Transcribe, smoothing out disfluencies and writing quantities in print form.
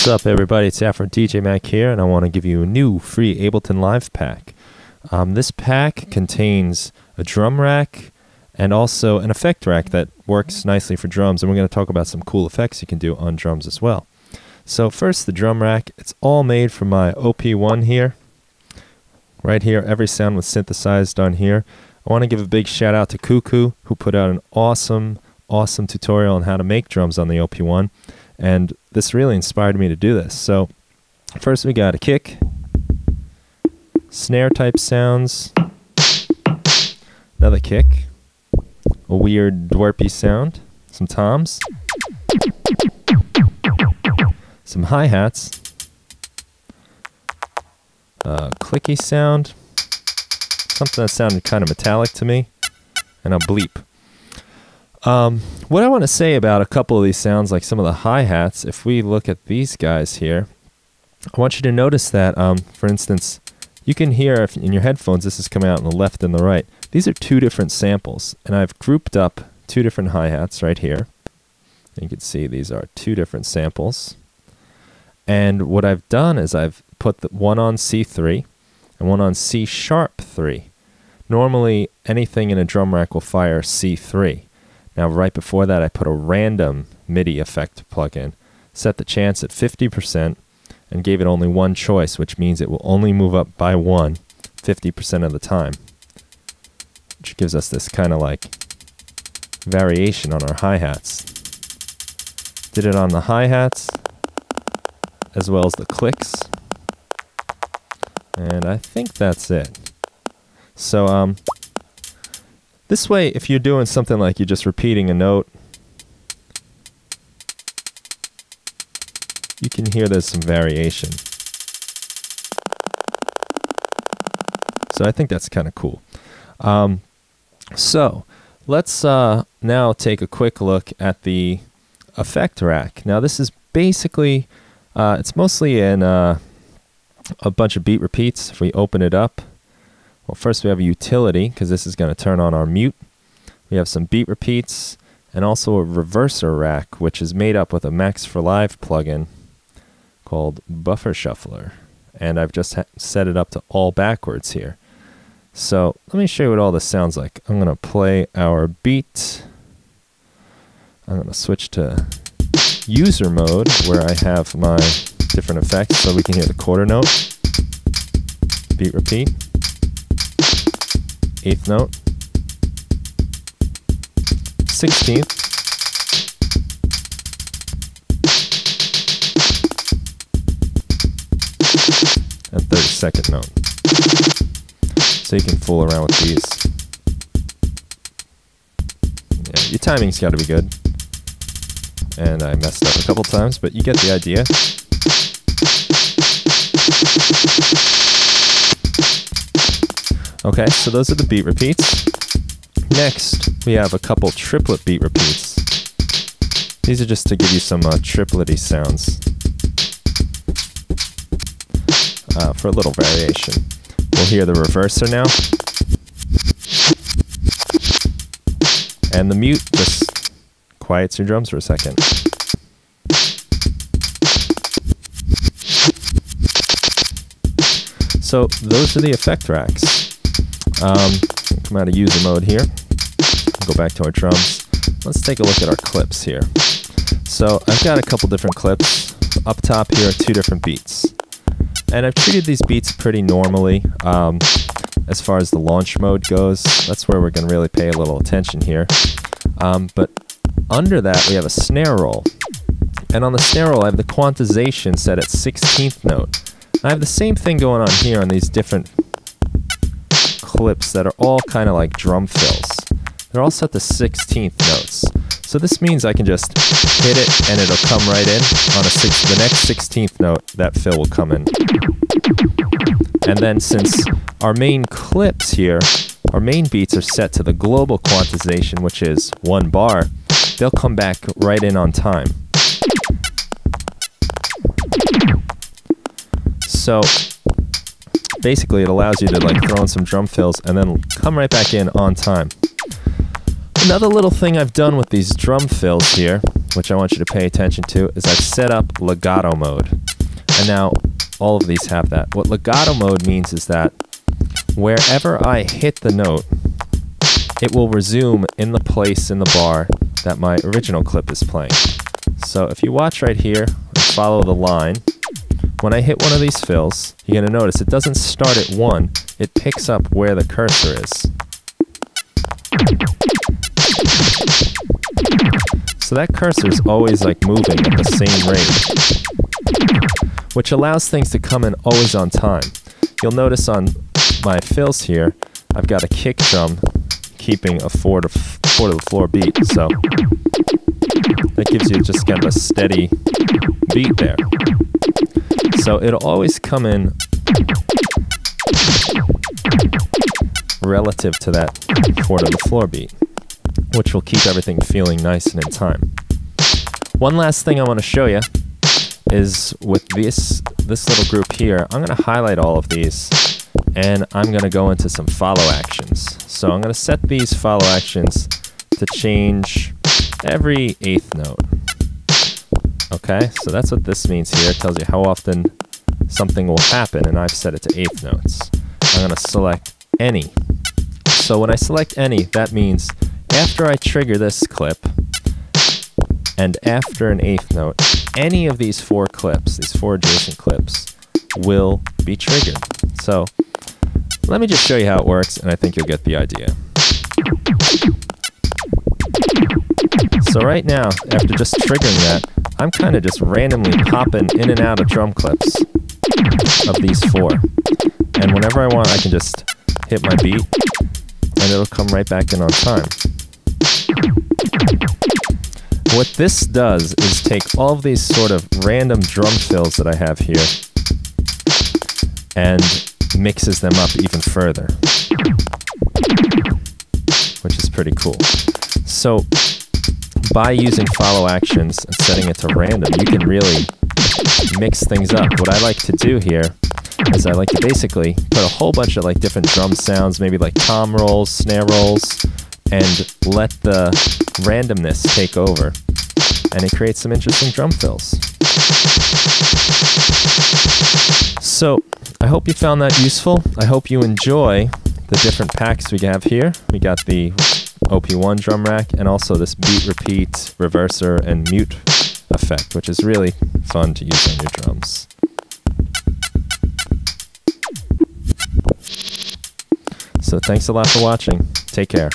What's up, everybody? It's AfroDJMac here, and I want to give you a new free Ableton Live pack. This pack contains a drum rack and also an effect rack that works nicely for drums, and we're going to talk about some cool effects you can do on drums as well. So first, the drum rack. It's all made from my OP1 here. Right here, every sound was synthesized on here. I want to give a big shout out to Cuckoo, who put out an awesome tutorial on how to make drums on the OP1. And this really inspired me to do this. So first we got a kick, snare type sounds, another kick, a weird dwarpy sound, some toms, some hi-hats, clicky sound, something that sounded kind of metallic to me, and a bleep. What I want to say about a couple of these sounds, like some of the hi-hats, if we look at these guys here, I want you to notice that, for instance, you can hear if in your headphones, this is coming out on the left and the right. These are two different samples, and I've grouped up two different hi-hats right here. You can see these are two different samples. And what I've done is I've put one on C3 and one on C sharp 3. Normally, anything in a drum rack will fire C3. Now, right before that, I put a random MIDI effect plugin, set the chance at 50%, and gave it only one choice, which means it will only move up by 50% of the time, which gives us this kind of like variation on our hi-hats. Did it on the hi-hats as well as the clicks, and I think that's it. So, this way, if you're doing something like you're just repeating a note, you can hear there's some variation. So I think that's kind of cool. So let's now take a quick look at the effect rack. Now this is basically, it's mostly in a bunch of beat repeats. If we open it up, well, first we have a utility, because this is going to turn on our mute. We have some beat repeats, and also a reverser rack, which is made up with a Max for Live plugin called Buffer Shuffler. And I've just set it up to all backwards here. So let me show you what all this sounds like. I'm going to play our beat. I'm going to switch to user mode, where I have my different effects, so we can hear the quarter note, beat repeat, eighth note, 16th, and 32nd note. So you can fool around with these. Yeah, your timing's got to be good. And I messed up a couple times, but you get the idea. Okay, so those are the beat repeats. Next, we have a couple triplet beat repeats. These are just to give you some triplety sounds for a little variation. We'll hear the reverser now. And the mute just quiets your drums for a second. So those are the effect racks. Come out of user mode here. Go back to our drums. Let's take a look at our clips here. So I've got a couple different clips. Up top here are two different beats. And I've treated these beats pretty normally as far as the launch mode goes. That's where we're going to really pay a little attention here. But under that, we have a snare roll. And on the snare roll, I have the quantization set at 16th note. I have the same thing going on here on these different clips that are all kind of like drum fills. They're all set to 16th notes. So this means I can just hit it and it'll come right in on the next 16th note. That fill will come in. And then since our main clips here, our main beats are set to the global quantization, which is 1 bar, they'll come back right in on time. So basically it allows you to like throw in some drum fills and then come right back in on time. Another little thing I've done with these drum fills here which I want you to pay attention to, is I've set up legato mode. And now all of these have that. What legato mode means is that wherever I hit the note, it will resume in the place in the bar that my original clip is playing. So if you watch right here and follow the line, when I hit one of these fills, you're going to notice it doesn't start at 1, it picks up where the cursor is. So that cursor is always like moving at the same rate, which allows things to come in always on time. You'll notice on my fills here, I've got a kick drum keeping a 4 to the floor beat, so that gives you just kind of a steady beat there. So it'll always come in relative to that 4 to the floor beat, which will keep everything feeling nice and in time. One last thing I want to show you is with this little group here, I'm going to highlight all of these and I'm going to go into some follow actions. So I'm going to set these follow actions to change every 8th note. Okay, so that's what this means here. It tells you how often something will happen, and I've set it to 8th notes. I'm going to select any. So when I select any, that means after I trigger this clip, and after an 8th note, any of these 4 clips, these 4 adjacent clips, will be triggered. So let me just show you how it works, and I think you'll get the idea. So right now, after just triggering that, I'm kind of just randomly popping in and out of drum clips of these 4. And whenever I want, I can just hit my beat, and it'll come right back in on time. What this does is take all of these sort of random drum fills that I have here and mixes them up even further, which is pretty cool. So by using follow actions and setting it to random, you can really mix things up. What I like to do here is I like to basically put a whole bunch of like different drum sounds, maybe like tom rolls, snare rolls, and let the randomness take over, and it creates some interesting drum fills. So I hope you found that useful. I hope you enjoy the different packs we have here. We got the OP1 drum rack and also this beat repeat, reverser, and mute effect, which is really fun to use on your drums. So thanks a lot for watching. Take care.